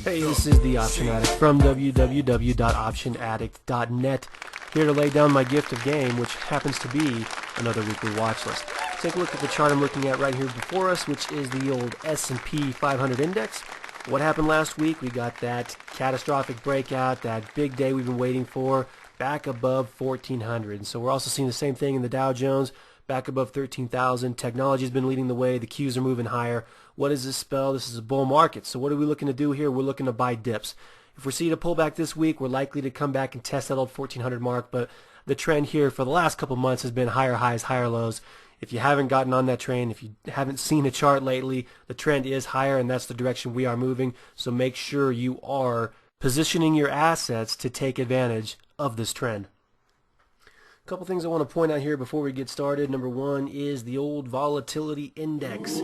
Hey, this is the Option Addict from www.optionaddict.net, here to lay down my gift of game, which happens to be another weekly watch list. Take a look at the chart I'm looking at right here before us, which is the old S&P 500 index. What happened last week? We got that catastrophic breakout, that big day we've been waiting for, back above 1400. And so we're also seeing the same thing in the Dow Jones, back above 13,000. Technology's been leading the way. The Qs are moving higher. What does this spell? This is a bull market. So what are we looking to do here? We're looking to buy dips. If we're seeing a pullback this week, we're likely to come back and test that old 1400 mark. But the trend here for the last couple months has been higher highs, higher lows. If you haven't gotten on that train, if you haven't seen a chart lately, the trend is higher, and that's the direction we are moving. So make sure you are positioning your assets to take advantage of this trend. A couple things I want to point out here before we get started. Number one is the old volatility index.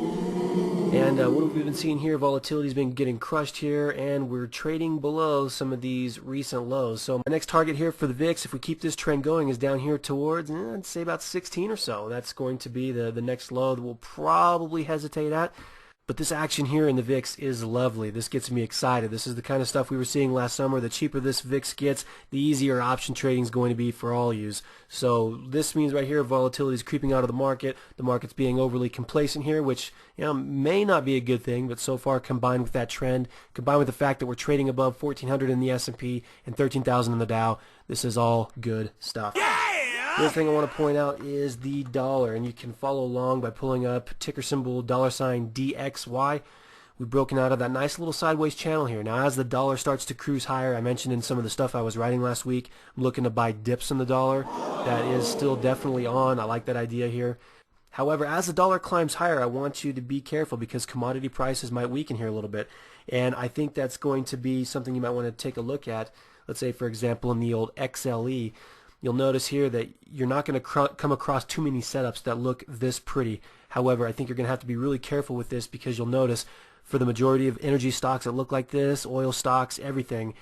And what have we been seeing here? Volatility's been getting crushed here, and we're trading below some of these recent lows. So my next target here for the VIX, if we keep this trend going, is down here towards, I'd say about 16 or so. That's going to be the next low that we'll probably hesitate at. But this action here in the VIX is lovely. This gets me excited. This is the kind of stuff we were seeing last summer. The cheaper this VIX gets, the easier option trading is going to be for all yous. So this means right here volatility is creeping out of the market. The market's being overly complacent here, which may not be a good thing, but so far combined with that trend, combined with the fact that we're trading above 1400 in the S&P and 13,000 in the Dow, this is all good stuff. The other thing I want to point out is the dollar, and you can follow along by pulling up ticker symbol $DXY. We've broken out of that nice little sideways channel here. Now, as the dollar starts to cruise higher, I mentioned in some of the stuff I was writing last week, I'm looking to buy dips in the dollar. That is still definitely on. I like that idea here. However, as the dollar climbs higher, I want you to be careful because commodity prices might weaken here a little bit. And I think that's going to be something you might want to take a look at. Let's say, for example, in the old XLE. You'll notice here that you're not going to come across too many setups that look this pretty. However, I think you're going to have to be really careful with this because you'll notice for the majority of energy stocks that look like this, oil stocks, everything,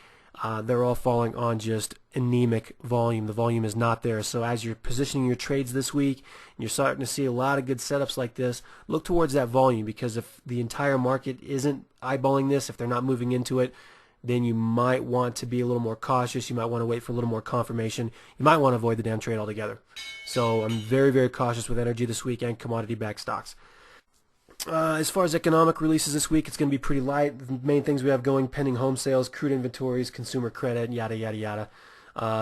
they're all falling on just anemic volume. The volume is not there. So as you're positioning your trades this week and you're starting to see a lot of good setups like this, look towards that volume because if the entire market isn't eyeballing this, if they're not moving into it, then you might want to be a little more cautious. You might want to wait for a little more confirmation. You might want to avoid the damn trade altogether. So I'm very, very cautious with energy this week and commodity-backed stocks. As far as economic releases this week, it's going to be pretty light. The main things we have going, pending home sales, crude inventories, consumer credit, yada, yada, yada.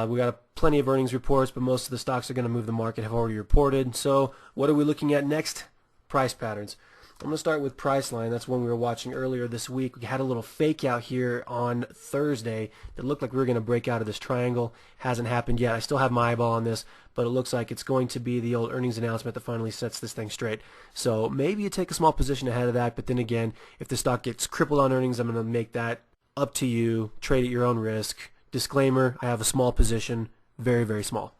We got plenty of earnings reports, but most of the stocks that are going to move the market have already reported. So what are we looking at next? Price patterns. I'm going to start with Priceline. That's one we were watching earlier this week. We had a little fake out here on Thursday that looked like we were going to break out of this triangle. Hasn't happened yet. I still have my eyeball on this, but it looks like it's going to be the old earnings announcement that finally sets this thing straight. So maybe you take a small position ahead of that, but then again, if the stock gets crippled on earnings, I'm going to make that up to you. Trade at your own risk. Disclaimer, I have a small position, very, very small.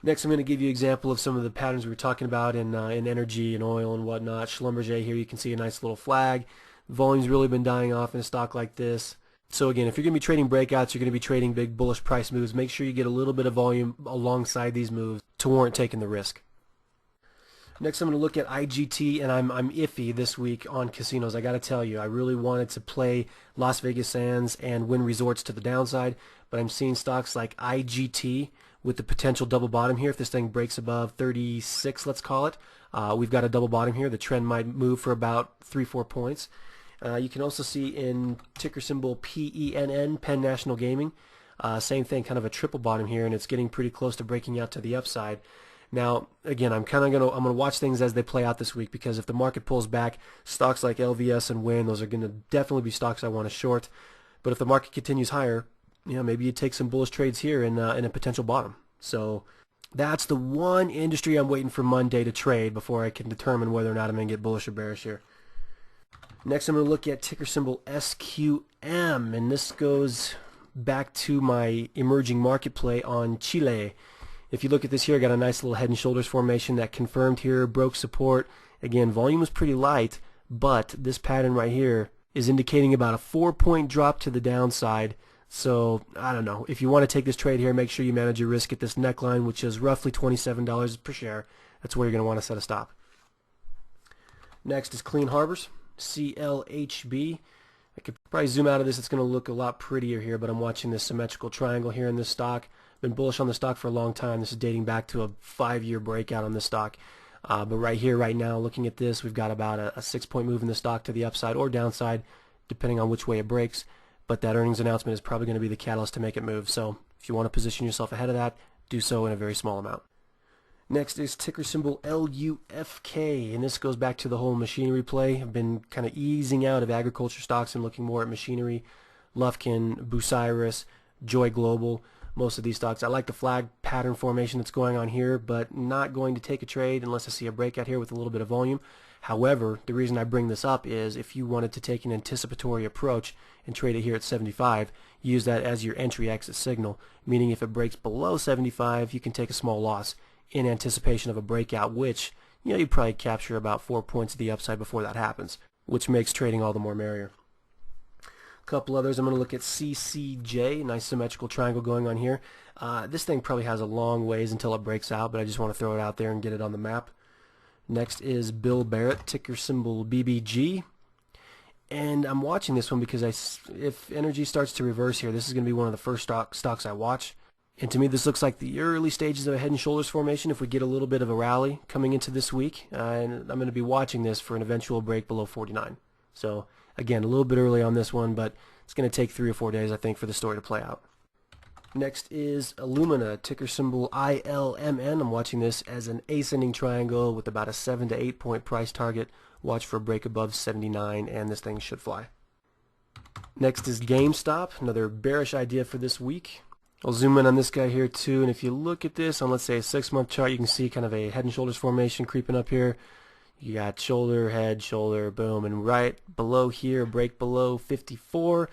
Next, I'm going to give you an example of some of the patterns we were talking about in energy and oil and whatnot. Schlumberger here, you can see a nice little flag. Volume's really been dying off in a stock like this. So again, if you're going to be trading breakouts, you're going to be trading big bullish price moves, make sure you get a little bit of volume alongside these moves to warrant taking the risk. Next, I'm going to look at IGT, and I'm iffy this week on casinos. I got to tell you, I really wanted to play Las Vegas Sands and Wynn Resorts to the downside, but I'm seeing stocks like IGT with the potential double bottom here. If this thing breaks above 36, let's call it, we've got a double bottom here. The trend might move for about 3-4 points. You can also see in ticker symbol PENN, Penn National Gaming, same thing, kind of a triple bottom here, and it's getting pretty close to breaking out to the upside. Now, again, I'm gonna watch things as they play out this week because if the market pulls back, stocks like LVS and Wynn, those are going to definitely be stocks I want to short. But if the market continues higher, maybe you take some bullish trades here in a potential bottom. So that's the one industry I'm waiting for Monday to trade before I can determine whether or not I'm going to get bullish or bearish here. Next, I'm going to look at ticker symbol SQM, and this goes back to my emerging market play on Chile. If you look at this here, I got a nice little head and shoulders formation that confirmed here, broke support. Again, volume was pretty light, but this pattern right here is indicating about a 4-point drop to the downside. So, I don't know. If you want to take this trade here, make sure you manage your risk at this neckline, which is roughly $27 per share. That's where you're going to want to set a stop. Next is Clean Harbors, CLHB. I could probably zoom out of this. It's going to look a lot prettier here, but I'm watching this symmetrical triangle here in this stock. Been bullish on the stock for a long time. This is dating back to a 5-year breakout on this stock. But right here, right now, looking at this, we've got about a 6-point move in the stock to the upside or downside, depending on which way it breaks. But that earnings announcement is probably going to be the catalyst to make it move. So if you want to position yourself ahead of that, do so in a very small amount. Next is ticker symbol LUFK, and this goes back to the whole machinery play. I've been kind of easing out of agriculture stocks and looking more at machinery. Lufkin, Bucyrus, Joy Global, most of these stocks. I like the flag pattern formation that's going on here, but not going to take a trade unless I see a breakout here with a little bit of volume. However, the reason I bring this up is if you wanted to take an anticipatory approach and trade it here at 75, use that as your entry exit signal, meaning if it breaks below 75, you can take a small loss in anticipation of a breakout, which you'd probably capture about 4 points to the upside before that happens, which makes trading all the more merrier. A couple others. I'm going to look at CCJ, nice symmetrical triangle going on here. This thing probably has a long ways until it breaks out, but I just want to throw it out there and get it on the map. Next is Bill Barrett, ticker symbol BBG. And I'm watching this one because if energy starts to reverse here, this is going to be one of the first stocks I watch. And to me, this looks like the early stages of a head and shoulders formation if we get a little bit of a rally coming into this week. And I'm going to be watching this for an eventual break below 49. So, again, a little bit early on this one, but it's going to take 3 or 4 days, I think, for the story to play out. Next is Illumina, ticker symbol ILMN. I'm watching this as an ascending triangle with about a 7 to 8 point price target. Watch for a break above 79, and this thing should fly. Next is GameStop, another bearish idea for this week. I'll zoom in on this guy here too, and if you look at this on, let's say, a 6-month chart, you can see kind of a head and shoulders formation creeping up here. You got shoulder, head, shoulder, boom, and right below here, break below 54.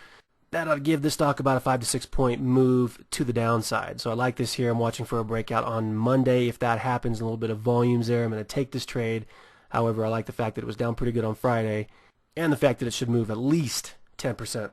That ought to give this stock about a 5 to 6 point move to the downside. So I like this here. I'm watching for a breakout on Monday. If that happens, a little bit of volumes there, I'm going to take this trade. However, I like the fact that it was down pretty good on Friday and the fact that it should move at least 10%.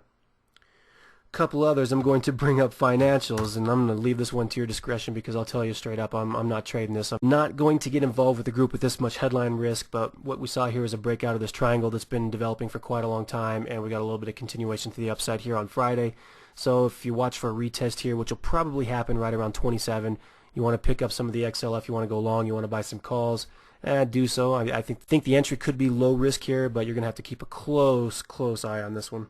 Couple others, I'm going to bring up financials, and I'm going to leave this one to your discretion because I'll tell you straight up, I'm not trading this. I'm not going to get involved with a group with this much headline risk, but what we saw here is a breakout of this triangle that's been developing for quite a long time, and we got a little bit of continuation to the upside here on Friday. So if you watch for a retest here, which will probably happen right around 27, you want to pick up some of the XLF, you want to go long, you want to buy some calls, do so. I think the entry could be low risk here, but you're going to have to keep a close eye on this one.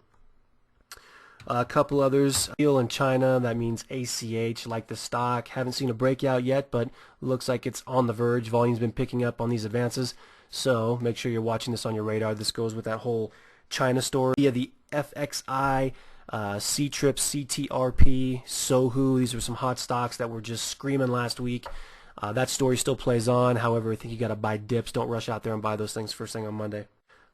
A couple others, steel in China, that means ACH, like the stock. Haven't seen a breakout yet, but looks like it's on the verge. Volume's been picking up on these advances, so make sure you're watching this on your radar. This goes with that whole China story. Via the FXI, C-Trip, CTRP, Sohu, these were some hot stocks that were just screaming last week. That story still plays on. However, I think you got to buy dips. Don't rush out there and buy those things first thing on Monday.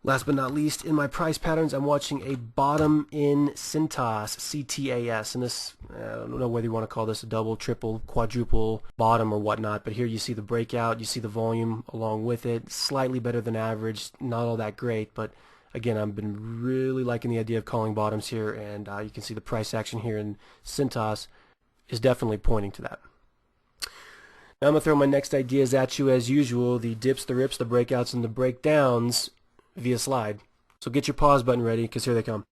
Last but not least, in my price patterns, I'm watching a bottom in Cintas, CTAS, and this, I don't know whether you want to call this a double, triple, quadruple bottom or whatnot, but here you see the breakout, you see the volume along with it, slightly better than average, not all that great, but again, I've been really liking the idea of calling bottoms here, and you can see the price action here in Cintas is definitely pointing to that. Now I'm going to throw my next ideas at you as usual, the dips, the rips, the breakouts, and the breakdowns via slide. So get your pause button ready because here they come.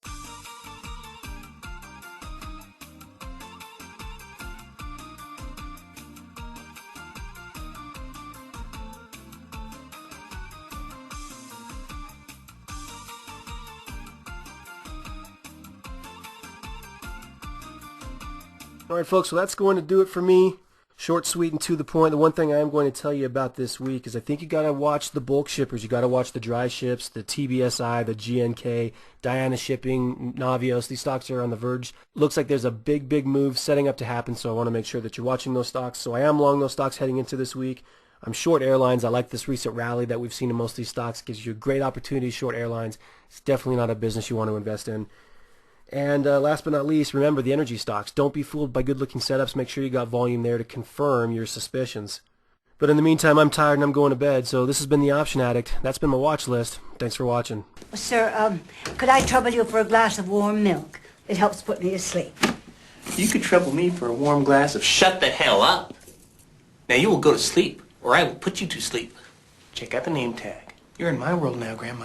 Alright folks, so that's going to do it for me. Short, sweet, and to the point. The one thing I am going to tell you about this week is I think you got to watch the bulk shippers. You got to watch the dry ships, the TBSI, the GNK, Diana Shipping, Navios. These stocks are on the verge. Looks like there's a big move setting up to happen, so I want to make sure that you're watching those stocks. So I am long those stocks heading into this week. I'm short airlines. I like this recent rally that we've seen in most of these stocks. It gives you a great opportunity, short airlines. It's definitely not a business you want to invest in. And last but not least, remember the energy stocks. Don't be fooled by good-looking setups. Make sure you got volume there to confirm your suspicions. But in the meantime, I'm tired and I'm going to bed, so this has been The Option Addict. That's been my watch list. Thanks for watching. Sir, could I trouble you for a glass of warm milk? It helps put me to sleep. You could trouble me for a warm glass of shut the hell up. Now you will go to sleep, or I will put you to sleep. Check out the name tag. You're in my world now, Grandma.